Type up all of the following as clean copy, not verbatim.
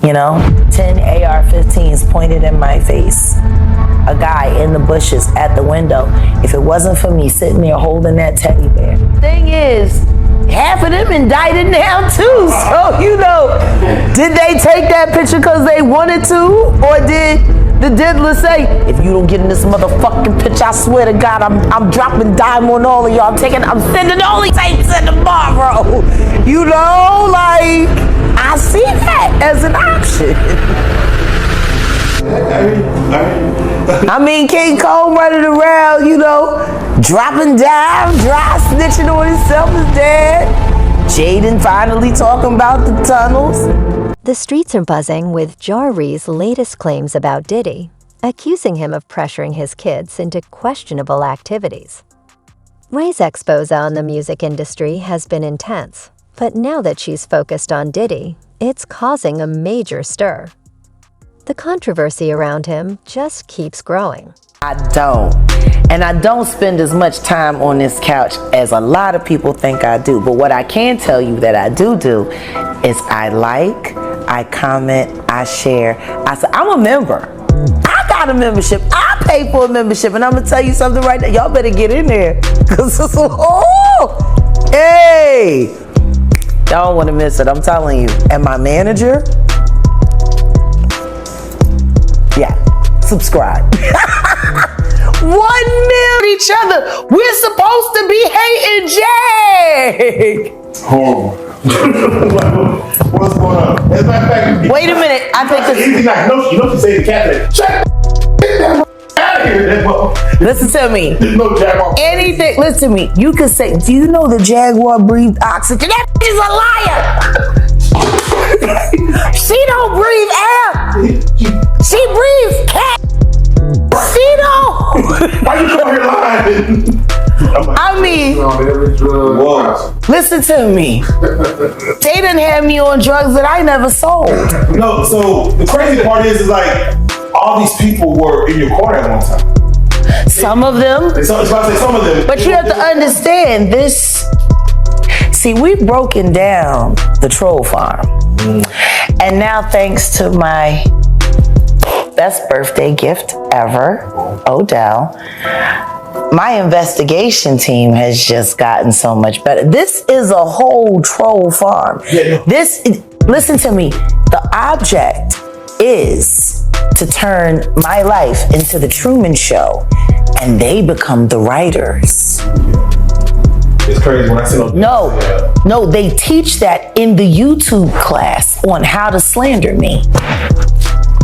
You know, 10 AR-15s pointed in my face. A guy in the bushes at the window. If it wasn't for me sitting there holding that teddy bear. Thing is, half of them indicted now too. So, you know, did they take that picture because they wanted to? Or did the diddler say, if you don't get in this motherfucking picture, I swear to God, I'm dropping dime on all of y'all. I'm sending all these tapes in tomorrow. You know, like, I see that as an option. I mean, King Cole running around, you know, dropping down, dry snitching on himself is dead. Jaden finally talking about the tunnels. The streets are buzzing with Ja Rue's latest claims about Diddy, accusing him of pressuring his kids into questionable activities. Ray's expose on the music industry has been intense, but now that she's focused on Diddy, it's causing a major stir. The controversy around him just keeps growing. I don't. And I don't spend as much time on this couch as a lot of people think I do. But what I can tell you that I do is I like, I comment, I share. I'm a member. I got a membership. I pay for a membership. And I'm going to tell you something right now. Y'all better get in there. Because it's, hey. Y'all don't want to miss it. I'm telling you. And my manager, yeah, subscribe. 1 million each other. We're supposed to be hating Jay. Oh. What's going on? Wait a minute. I think this. You know she say the cat. Check out of here. Listen to me. No Jaguar. Anything. Listen to me. You could say, do you know the Jaguar breathed oxygen? That is a liar. She don't breathe air. She breathes cat. She don't. Why you come here lying? I mean, listen to me. They done had me on drugs that I never sold. No, so the crazy part is like all these people were in your corner at one time. Some of them. So it's about to say some of them. But you have to understand this. See, we've broken down the troll farm. And now thanks to my best birthday gift ever, Odell, my investigation team has just gotten so much better. This is a whole troll farm. Listen to me. The object is to turn my life into the Truman Show, and they become the writers. It's crazy when I see those. No, they teach that in the YouTube class on how to slander me.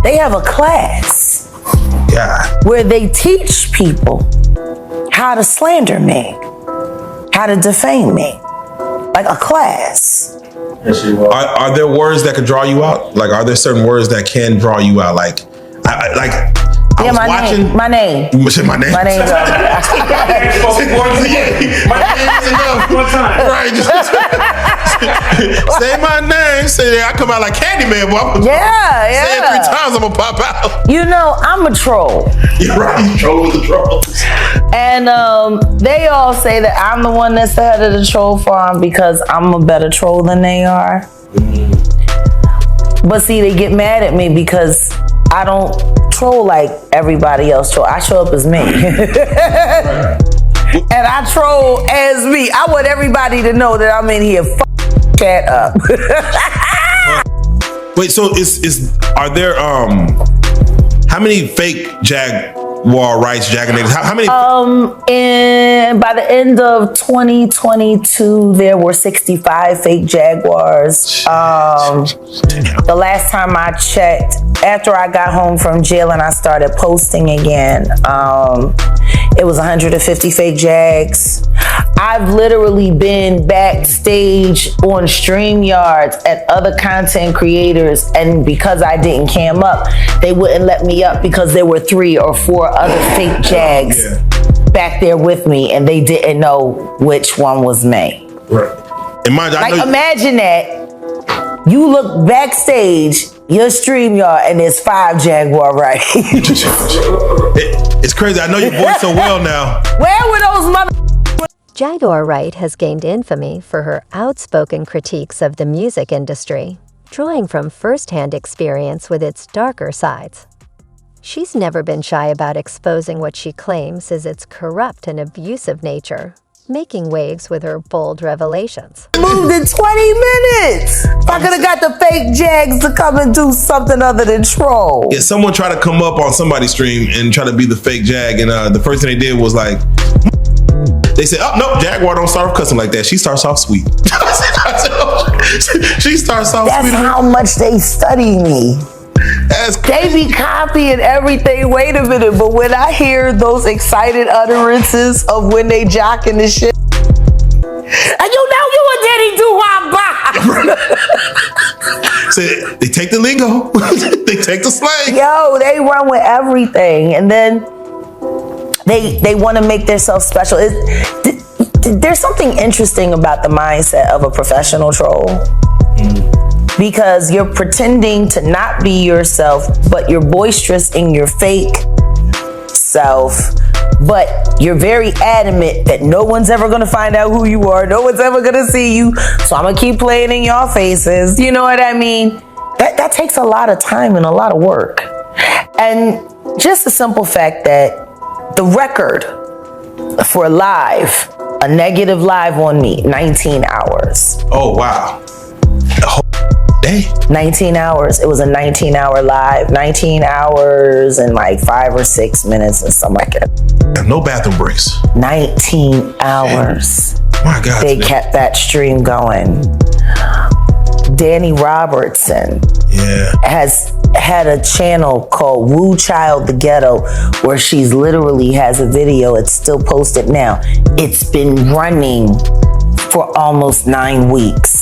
They have a class where they teach people how to slander me, how to defame me, like a class. Are there words that could draw you out? Like, are there certain words that can draw you out? Like, I was watching. My name. You said my name. My name. My name is enough. One time. Right. Say my name. Say that. I come out like Candyman, boy. Yeah. Say it 3 times, I'm gonna pop out. You know, I'm a troll. You're right. You troll with the trolls. And they all say that I'm the one that's the head of the troll farm because I'm a better troll than they are. But see, they get mad at me because I don't troll like everybody else troll. I show up as me. And I troll as me. I want everybody to know that I'm in here cat up. Wait, so are there how many fake Jaguar Wrights, Jaganators? How many? And by the end of 2022, there were 65 fake Jaguars. The last time I checked, after I got home from jail and I started posting again, it was 150 fake Jags. I've literally been backstage on StreamYards at other content creators, and because I didn't cam up, they wouldn't let me up because there were 3 or 4 other fake Jags back there with me, and they didn't know which one was me. Right. Imagine that. You look backstage, your StreamYard, and there's 5 Jaguar Wright. It's crazy. I know your voice so well now. Where were those mother... Jaguar Wright has gained infamy for her outspoken critiques of the music industry, drawing from first-hand experience with its darker sides. She's never been shy about exposing what she claims is its corrupt and abusive nature, making waves with her bold revelations. Moved in 20 minutes. I could have got the fake Jags to come and do something other than troll. Yeah, someone tried to come up on somebody's stream and try to be the fake Jag, and the first thing they did was like, they said, "Oh no, Jaguar don't start off cussing like that. She starts off sweet." She starts off That's sweet. That's how much they study me. They be copying everything. Wait a minute, but when I hear those excited utterances of when they jocking the shit, and you know you a Diddy do So they take the lingo, they take the slang. Yo, they run with everything, and then they want to make themselves special. There's something interesting about the mindset of a professional troll. Because you're pretending to not be yourself, but you're boisterous in your fake self, but you're very adamant that no one's ever gonna find out who you are, no one's ever gonna see you, so I'm gonna keep playing in your faces. You know what I mean? That takes a lot of time and a lot of work. And just the simple fact that the record for live, a negative live on me, 19 hours. Oh, wow. Day. 19 hours. It was a 19-hour live. 19 hours and like 5 or 6 minutes and something like that. No bathroom breaks. 19 hours. My God. They kept that stream going. Danny Robertson has had a channel called Woo Child the Ghetto where she's literally has a video. It's still posted now. It's been running for almost 9 weeks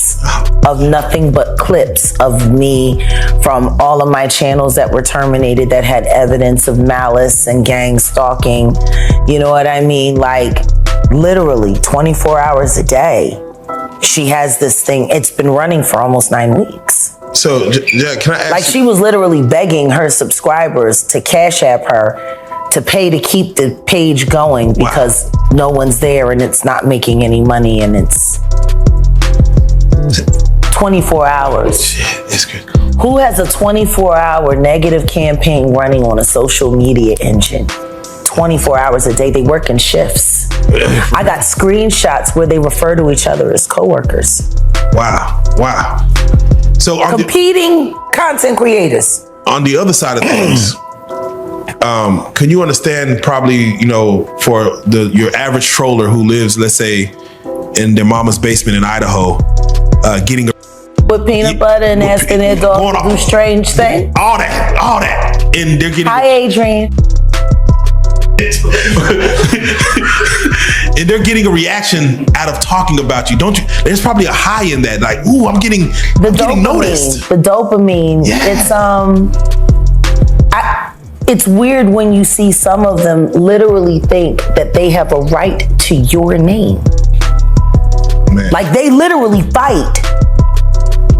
of nothing but clips of me from all of my channels that were terminated that had evidence of malice and gang stalking. You know what I mean? Like literally 24 hours a day. She has this thing. It's been running for almost 9 weeks. So, Jack, can I ask Like she was literally begging her subscribers to cash app her to pay to keep the page going because no one's there and it's not making any money and it's 24 hours. Shit, it's good. Who has a 24-hour negative campaign running on a social media engine? 24 hours a day. They work in shifts. I got screenshots where they refer to each other as coworkers. Wow. So competing content creators. On the other side of things, can you understand probably, for your average troller who lives, let's say, in their mama's basement in Idaho, getting with peanut butter and asking their dog to do strange things? All that. And they're getting... Hi, Adrian. And they're getting a reaction out of talking about you, don't you? There's probably a high in that, like, ooh, I'm getting noticed. The dopamine. It's weird when you see some of them literally think that they have a right to your name. Man. Like they literally fight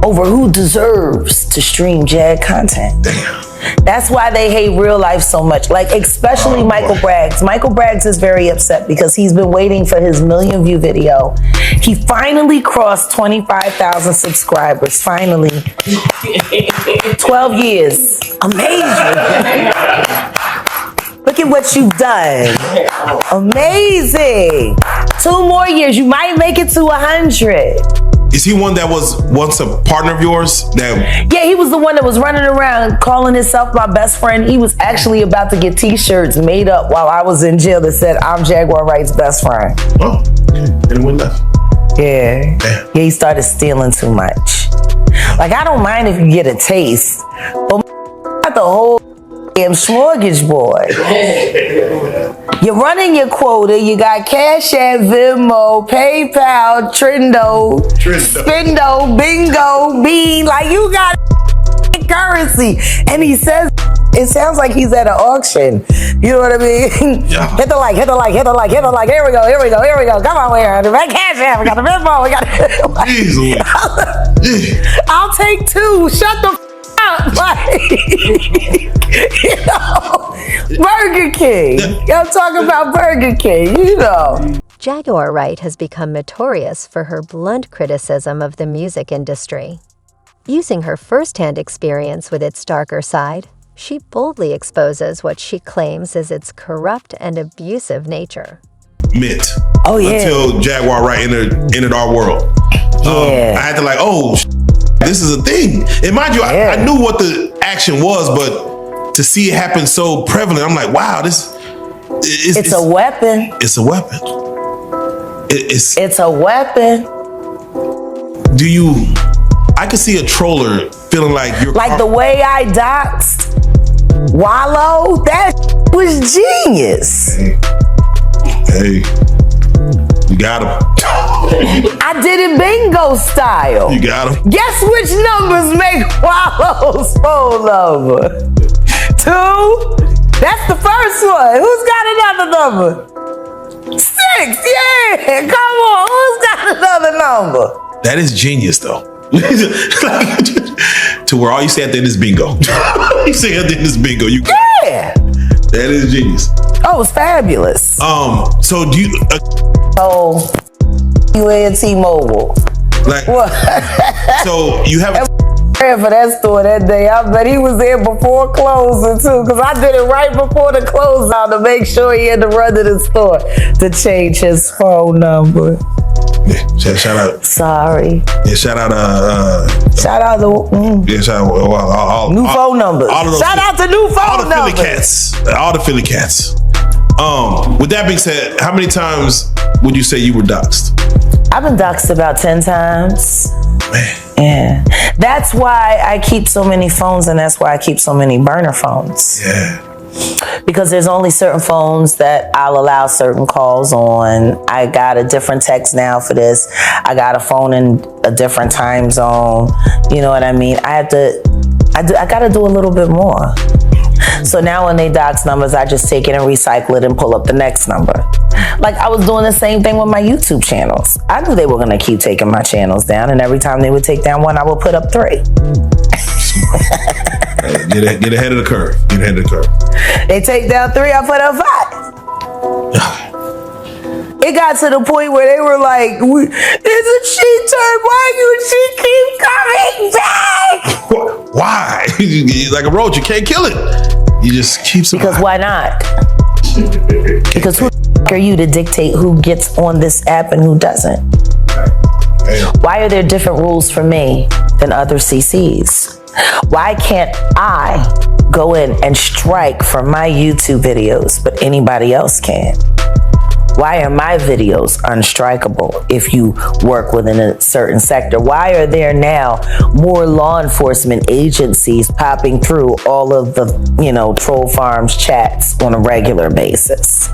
over who deserves to stream Jag content. Damn. That's why they hate real life so much. Like, especially Michael Braggs. Michael Braggs is very upset because he's been waiting for his 1 million view video. He finally crossed 25,000 subscribers. Finally. 12 years. Amazing. Look at what you've done. Amazing. 2 more years. You might make it to 100. Is he one that was once a partner of yours? Yeah, he was the one that was running around calling himself my best friend. He was actually about to get t-shirts made up while I was in jail that said, "I'm Jaguar Wright's best friend." Oh, and went left. Yeah. Damn. Yeah, he started stealing too much. Like, I don't mind if you get a taste, but got the whole damn smorgasbord. You're running your quota. You got Cash App, Venmo, PayPal, Trendo, Spindo, Bingo, Bean. Like, you got currency. And he says, it sounds like he's at an auction. You know what I mean? Yeah. Hit the like. Here we go. Come on, we're the Cash App. We got the Venmo. We got I'll take 2. Shut the up. Like, Burger King. I'm talking about Burger King, Jaguar Wright has become notorious for her blunt criticism of the music industry. Using her first-hand experience with its darker side, she boldly exposes what she claims is its corrupt and abusive nature. Mint. Oh, yeah. Until Jaguar Wright entered our world. Yeah. I had to like, this is a thing. And mind you, Yeah. I knew what the action was, but to see it happen so prevalent, I'm like, wow, it's a weapon. It's a weapon. It's a weapon. I could see a troller feeling like you're like the way I doxed Wallow. That was genius. Hey, you got him. I did it bingo style. You got him. Guess which numbers make Wallow's phone number? 2. That's the first one. Who's got another number? 6. Yeah, come on. Who's got another number? That is genius, though. To where all you say at the end is bingo. You say at the end is bingo. Yeah. That is genius. Oh, it's fabulous. So do you? You and T-Mobile. Like what? So you have. For that store that day, I bet he was there before closing too, because I did it right before the closeout to make sure he had to run to the store to change his phone number. Yeah, shout out. Sorry. Yeah, shout out. Shout out to. Yeah, shout out. All new phone numbers. Shout out to new phone numbers. All the Philly cats. All the Philly cats. With that being said, how many times would you say you were doxed? I've been doxed about 10 times. Man. Yeah. That's why I keep so many phones, and that's why I keep so many burner phones. Yeah. Because there's only certain phones that I'll allow certain calls on. I got a different text now for this. I got a phone in a different time zone. You know what I mean? I gotta do a little bit more. So now when they dox numbers, I just take it and recycle it and pull up the next number. Like I was doing the same thing with my YouTube channels. I knew they were gonna keep taking my channels down, and every time they would take down one, I would put up 3. Get ahead of the curve. Get ahead of the curve. They take down 3, I put up 5. It got to the point where they were like, "It's a cheat turn. Why you she keep coming back?" Why? Like a roach, you can't kill it. You just keep surviving. Because why not? Because who are you to dictate who gets on this app and who doesn't? Why are there different rules for me than other CCs? Why can't I go in and strike for my YouTube videos, but anybody else can? Why are my videos unstrikable if you work within a certain sector? Why are there now more law enforcement agencies popping through all of the, troll farms chats on a regular basis,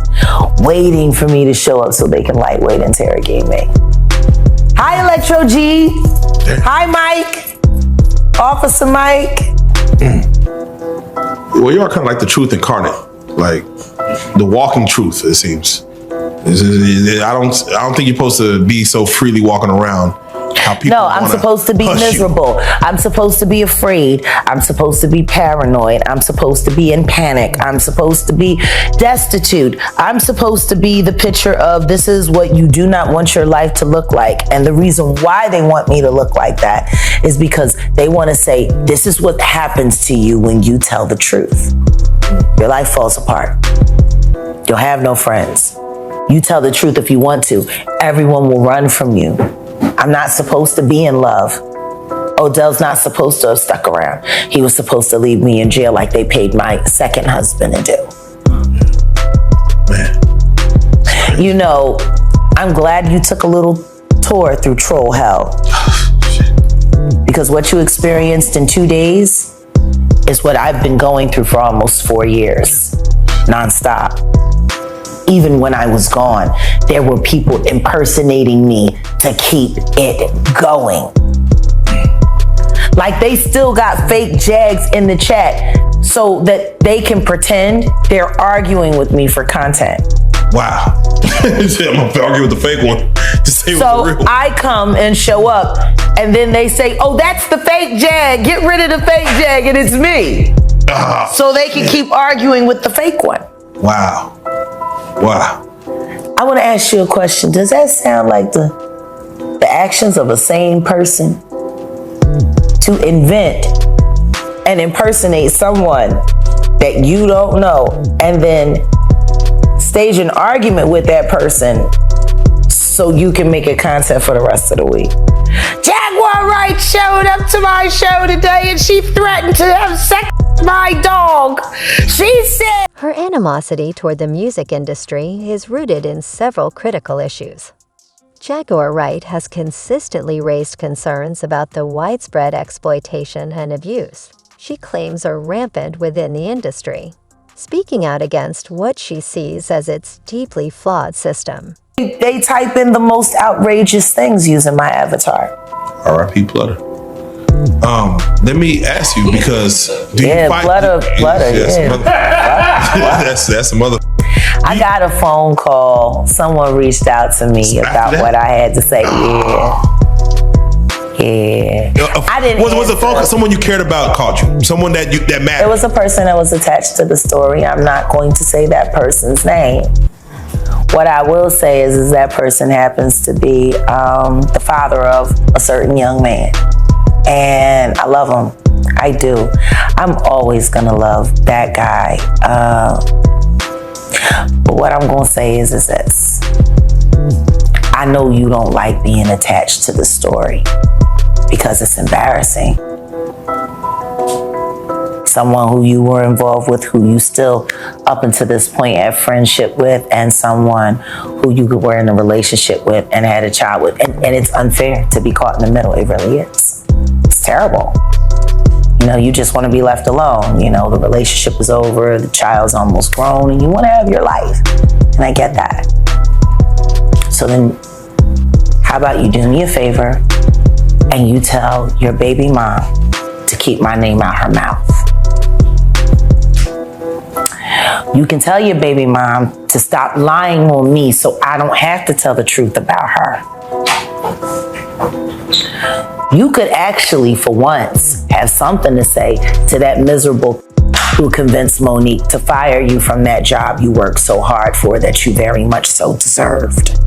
waiting for me to show up so they can lightweight interrogate me? Hi, Electro G. Hi, Mike. Officer Mike. Well, you are kind of like the truth incarnate, like the walking truth, it seems. I don't think you're supposed to be so freely walking around. How people No, I'm supposed to be miserable. I'm supposed to be afraid. I'm supposed to be paranoid. I'm supposed to be in panic. I'm supposed to be destitute. I'm supposed to be the picture of this is what you do not want your life to look like. And the reason why they want me to look like that is because they want to say, this is what happens to you when you tell the truth. Your life falls apart. You'll have no friends. You tell the truth if you want to. Everyone will run from you. I'm not supposed to be in love. Odell's not supposed to have stuck around. He was supposed to leave me in jail like they paid my second husband to do. Man. I'm glad you took a little tour through troll hell. Because what you experienced in 2 days is what I've been going through for almost 4 years, nonstop. Even when I was gone, there were people impersonating me to keep it going. Like they still got fake Jags in the chat so that they can pretend they're arguing with me for content. Wow. I'm gonna argue with the fake one to say so what's the real. I come and show up and then they say, oh, that's the fake Jag. Get rid of the fake Jag and it's me. So they can keep arguing with the fake one. Wow. I want to ask you a question. Does that sound like the actions of a sane person? to invent and impersonate someone that you don't know and then stage an argument with that person so you can make it content for the rest of the week. Jaguar Wright showed up to my show today and she threatened to have sex with my dog. She said Her animosity toward the music industry is rooted in several critical issues. Jaguar Wright has consistently raised concerns about the widespread exploitation and abuse she claims are rampant within the industry, speaking out against what she sees as its deeply flawed system. they type in the most outrageous things using my avatar. R.I.P. Plutter. Let me ask you, because do you fight? Plutter, That's a mother. I got a phone call. Someone reached out to me about what I had to say. Yeah. I didn't. Was a phone call? Someone you cared about called you? Someone that mattered? It was a person that was attached to the story. I'm not going to say that person's name. What I will say is that person happens to be the father of a certain young man. And I love him. I do. I'm always gonna love that guy. But what I'm gonna say is this. I know you don't like being attached to the story because it's embarrassing. Someone who you were involved with, who you still up until this point had friendship with, and someone who you were in a relationship with and had a child with. And it's unfair to be caught in the middle. It really is. It's terrible. You know, you just want to be left alone. You know, the relationship is over, the child's almost grown, and you want to have your life. And I get that. So then, how about you do me a favor and you tell your baby mom to keep my name out her mouth. You can tell your baby mom to stop lying on me so I don't have to tell the truth about her. You could actually, for once, have something to say to that miserable who convinced Monique to fire you from that job you worked so hard for that you very much so deserved.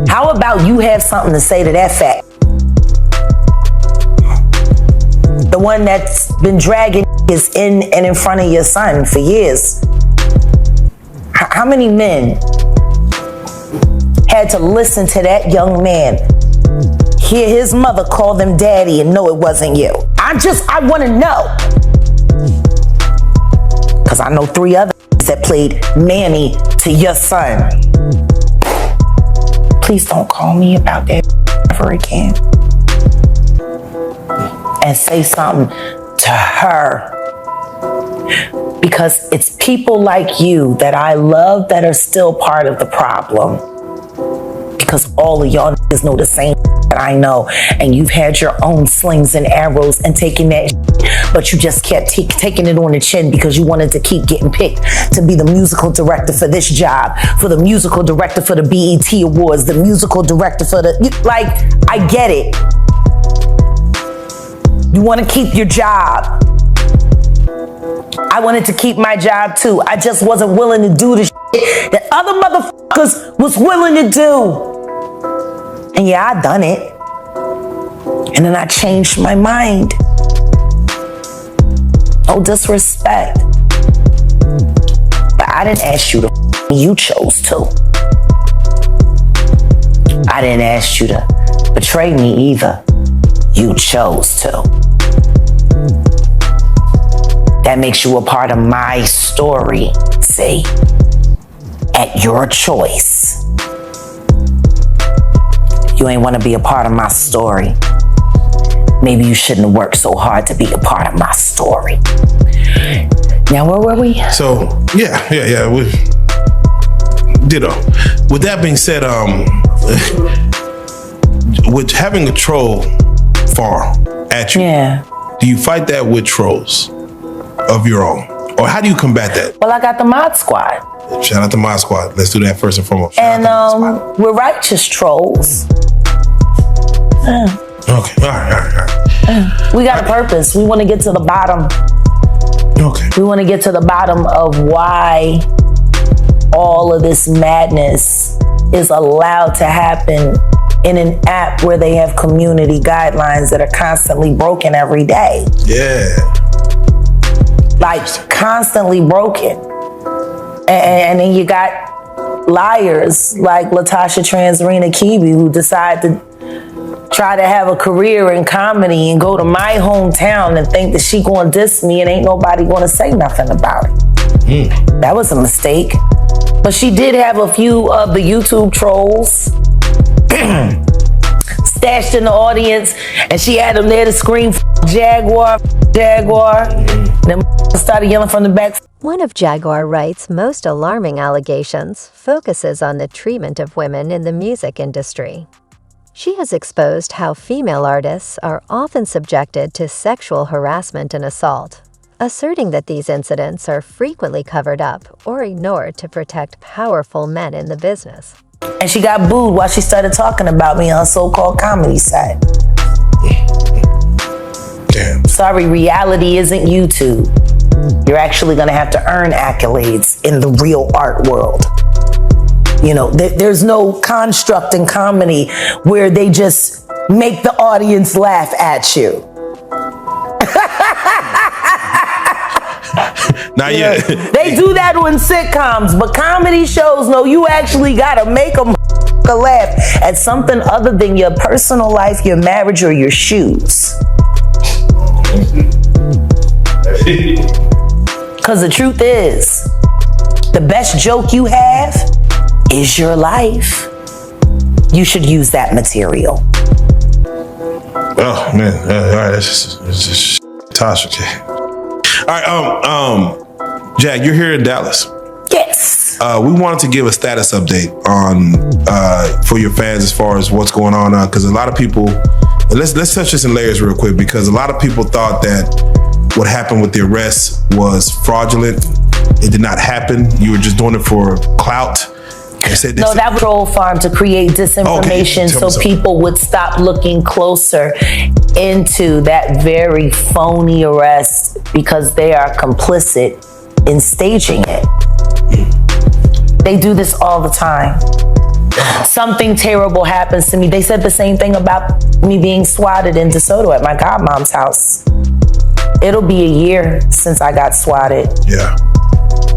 How about you have something to say to that fact? The one that's been dragging is in and in front of your son for years. How many men had to listen to that young man, hear his mother call them daddy and know it wasn't you? I want to know. Because I know 3 others that played Manny to your son. Please don't call me about that ever again. And say something to her. Because it's people like you that I love that are still part of the problem. Because all of y'all niggas know the same that I know. And you've had your own slings and arrows and taking that but you just kept taking it on the chin because you wanted to keep getting picked to be the musical director for this job, for the musical director for the BET Awards, the musical director for the... Like, I get it. You want to keep your job. I wanted to keep my job too. I just wasn't willing to do the shit that other motherfuckers was willing to do. And yeah, I done it. And then I changed my mind. No disrespect. But I didn't ask you to. You chose to. I didn't ask you to betray me either. You chose to. That makes you a part of my story, see? At your choice. You ain't want to be a part of my story. Maybe you shouldn't have worked so hard to be a part of my story. Now, where were we? So, yeah. Ditto. With that being said, with having a troll farm at you, do you fight that with trolls of your own? Or how do you combat that? Well, I got the Mod Squad. Shout out to Mod Squad. Let's do that first and foremost. And we're righteous trolls. Okay, all right. We got a purpose. We want to get to the bottom. Okay. We want to get to the bottom of why all of this madness is allowed to happen in an app where they have community guidelines that are constantly broken every day. Yeah. Like constantly broken. And then you got liars like Latasha Transrena Kibi who decide to try to have a career in comedy and go to my hometown and think that she gonna diss me and ain't nobody gonna say nothing about it. That was a mistake. But she did have a few of the YouTube trolls stashed in the audience, and she had them there to scream, Jaguar, Jaguar. And then started yelling from the back. One of Jaguar Wright's most alarming allegations focuses on the treatment of women in the music industry. She has exposed how female artists are often subjected to sexual harassment and assault, asserting that these incidents are frequently covered up or ignored to protect powerful men in the business. And she got booed while she started talking about me on a so-called comedy set. Damn. Sorry, reality isn't YouTube. You're actually gonna have to earn accolades in the real art world. You know, there's no construct in comedy where they just make the audience laugh at you. Not yet. They do that on sitcoms, but comedy shows, no, you actually gotta make them laugh at something other than your personal life, your marriage, or your shoes. Because the truth is, the best joke you have is your life. You should use that material. Oh man, all right, that's just Tasha. All right, Jag, you're here in Dallas. Yes. We wanted to give a status update on for your fans as far as what's going on, because a lot of people. Let's touch this in layers real quick, because a lot of people thought that what happened with the arrest was fraudulent. It did not happen. You were just doing it for clout. No, that was a troll farm to create disinformation so people would stop looking closer into that very phony arrest because they are complicit in staging it. They do this all the time. Something terrible happens to me. They said the same thing about me being swatted in DeSoto at my godmom's house. It'll be a year since I got swatted. Yeah.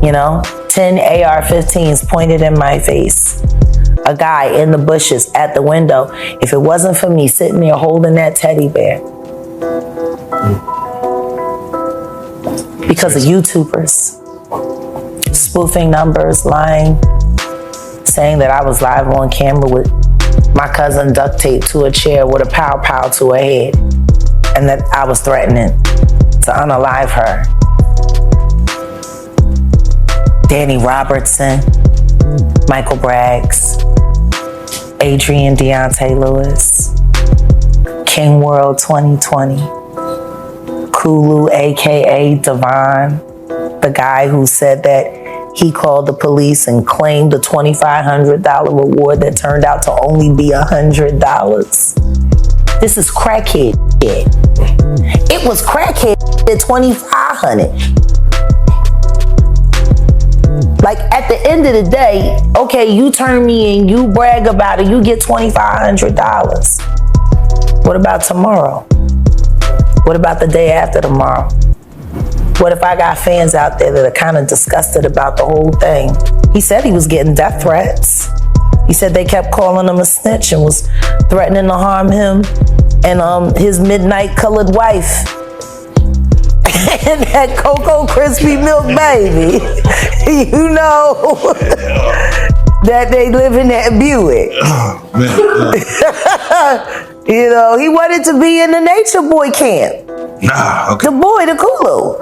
You know, 10 AR-15s pointed in my face. A guy in the bushes at the window. If it wasn't for me sitting there holding that teddy bear. Because of YouTubers. Spoofing numbers, lying. Saying that I was live on camera with my cousin duct taped to a chair with a pow-pow to her head. And that I was threatening to unalive her. Danny Robertson, Michael Braggs, Adrian Deontay Lewis, King World 2020, Kulu, aka Devon, the guy who said that he called the police and claimed a $2,500 reward that turned out to only be $100. This is crackhead shit. It was crackhead at $2,500. Like, at the end of the day, okay, you turn me in, you brag about it, you get $2,500. What about tomorrow? What about the day after tomorrow? What if I got fans out there that are kind of disgusted about the whole thing? He said he was getting death threats. He said they kept calling him a snitch and was threatening to harm him and his midnight colored wife. And that Cocoa Crispy Milk baby. You know that they live in that Buick. Oh, man. You know, he wanted to be in the Nature Boy camp. Nah, okay. The boy, the Kulu.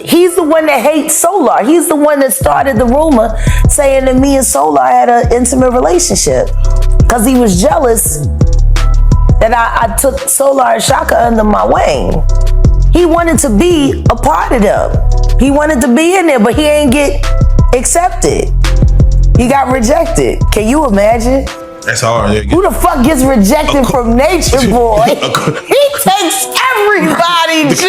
He's the one that hates Solar. He's the one that started the rumor saying that me and Solar had an intimate relationship. Because he was jealous that I took Solar and Shaka under my wing. He wanted to be a part of them. He wanted to be in there, but he ain't get accepted. He got rejected. Can you imagine? That's hard. Who the fuck gets rejected from Nature Boy? He takes everybody, G.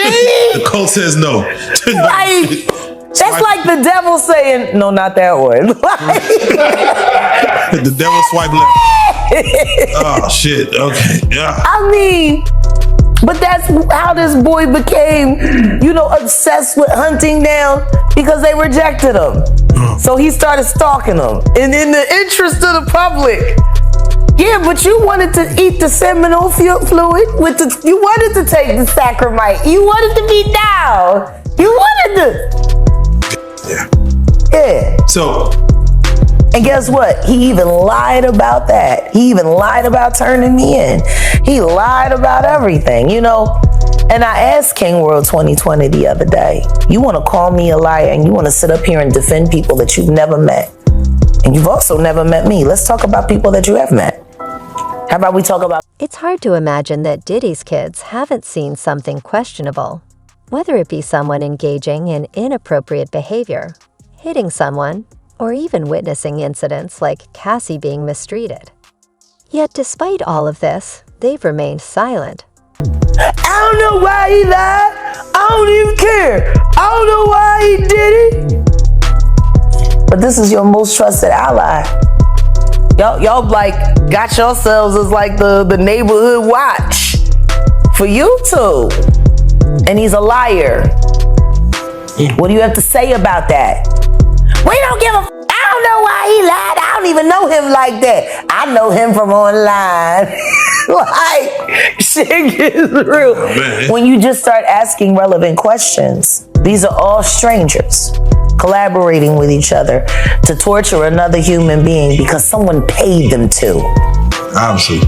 The cult says no. Like, that's like the devil saying, no, not that one. The devil swipe left. Oh shit. Okay. Yeah. I mean, but that's how this boy became, obsessed with hunting down because they rejected him. So he started stalking them. And in the interest of the public, yeah, but you wanted to eat the seminal fluid you wanted to take the sacrament. You wanted to be down. You wanted to. Yeah. So. And guess what? He even lied about that. He even lied about turning me in. He lied about everything, And I asked King World 2020 the other day, you want to call me a liar and you want to sit up here and defend people that you've never met. And you've also never met me. Let's talk about people that you have met. How about we talk about... It's hard to imagine that Diddy's kids haven't seen something questionable, whether it be someone engaging in inappropriate behavior, hitting someone, or even witnessing incidents like Cassie being mistreated. Yet despite all of this, they've remained silent. I don't know why he lied. I don't even care. I don't know why he did it. But this is your most trusted ally. Y'all got yourselves as the neighborhood watch for YouTube. And he's a liar. What do you have to say about that? We don't give a I don't know why he lied. I don't even know him like that. I know him from online. Shit is real. When you just start asking relevant questions, these are all strangers collaborating with each other to torture another human being because someone paid them to. Obviously.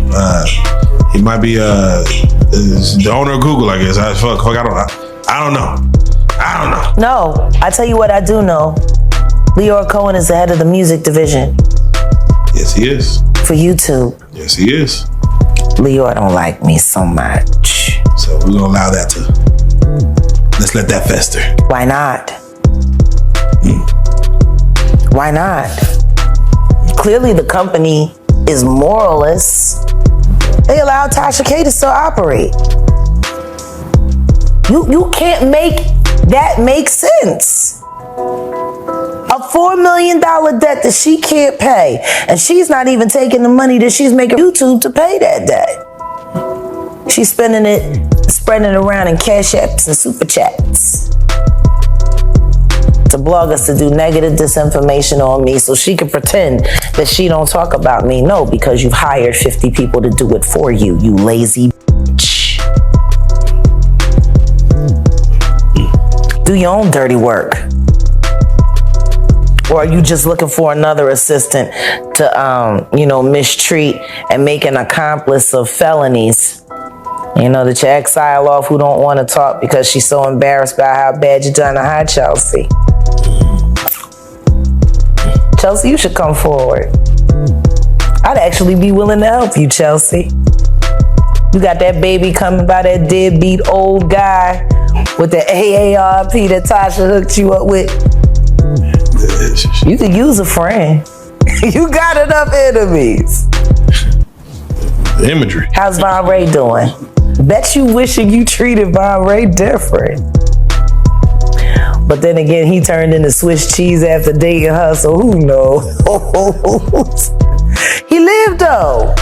He might be the owner of Google, I guess. I don't know. No, I tell you what I do know. Leora Cohen is the head of the music division. Yes, he is. For YouTube. Yes, he is. Leora don't like me so much. So we're gonna allow that to. Let's let that fester. Why not? Why not? Clearly the company is moralist. They allow Tasha K to still operate. You can't make that make sense. A $4 million debt that she can't pay. And she's not even taking the money that she's making YouTube to pay that debt. She's spending it, spreading it around in cash apps and super chats. To blog us to do negative disinformation on me so she can pretend that she don't talk about me. No, because you've hired 50 people to do it for you, you lazy bitch. Do your own dirty work. Or are you just looking for another assistant to, mistreat and make an accomplice of felonies? That you exile off who don't want to talk because she's so embarrassed by how bad you done to her, Chelsea. Chelsea, you should come forward. I'd actually be willing to help you, Chelsea. You got that baby coming by that deadbeat old guy with the AARP that Tasha hooked you up with. You could use a friend. You got enough enemies. The imagery. How's Von Ray doing? Bet you wishing you treated Von Ray different. But then again, he turned into Swiss cheese after dating her, so who knows? He lived though.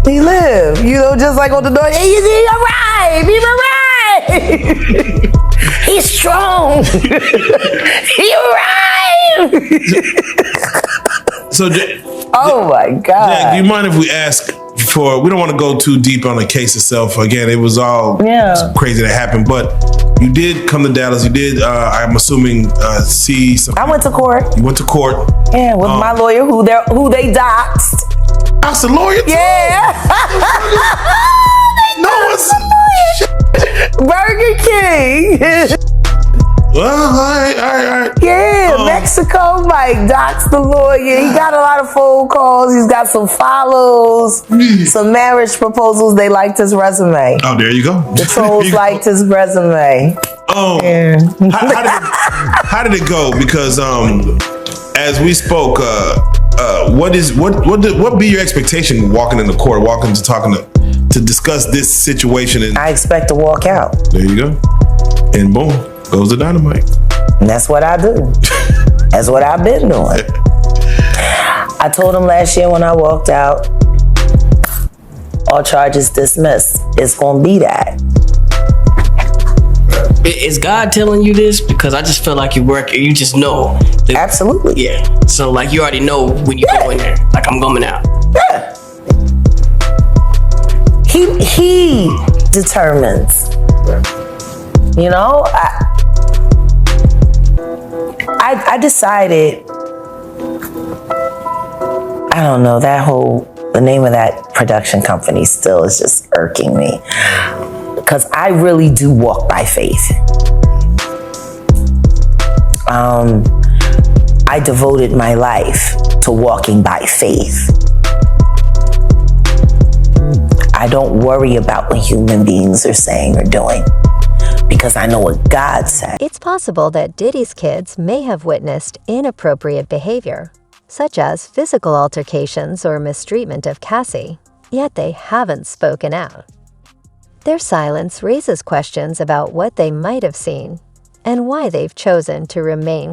He lived. Just like on the door. Hey, he arrived. He arrived. He's strong. He arrived. So, oh my God. Jack, do you mind if we ask for, we don't want to go too deep on the case itself. Again, it was all crazy that happened, but you did come to Dallas. You did, I'm assuming, see some. I went to court. You went to court. Yeah, with my lawyer who they doxed. That's the lawyer too? Yeah. Burger King. Well, all right. Yeah, Mexico Mike doxed the lawyer. He got a lot of phone calls. He's got some follows, some marriage proposals. They liked his resume. Oh, there you go. The trolls liked his resume. Oh, yeah. how did it go? Because as we spoke, what be your expectation walking into court, to discuss this situation? And I expect to walk out. There you go. And boom, goes the dynamite. And that's what I do. That's what I've been doing. I told him last year when I walked out, all charges dismissed. It's gonna be that. Is God telling you this? Because I just feel like you work, you just know. Absolutely. Yeah. So like you already know when you go in there. Like I'm coming out. Yeah. He determines. You know, I decided. I don't know, the name of that production company still is just irking me. Because I really do walk by faith. I devoted my life to walking by faith. I don't worry about what human beings are saying or doing because I know what God said. It's possible that Diddy's kids may have witnessed inappropriate behavior, such as physical altercations or mistreatment of Cassie, yet they haven't spoken out. Their silence raises questions about what they might have seen and why they've chosen to remain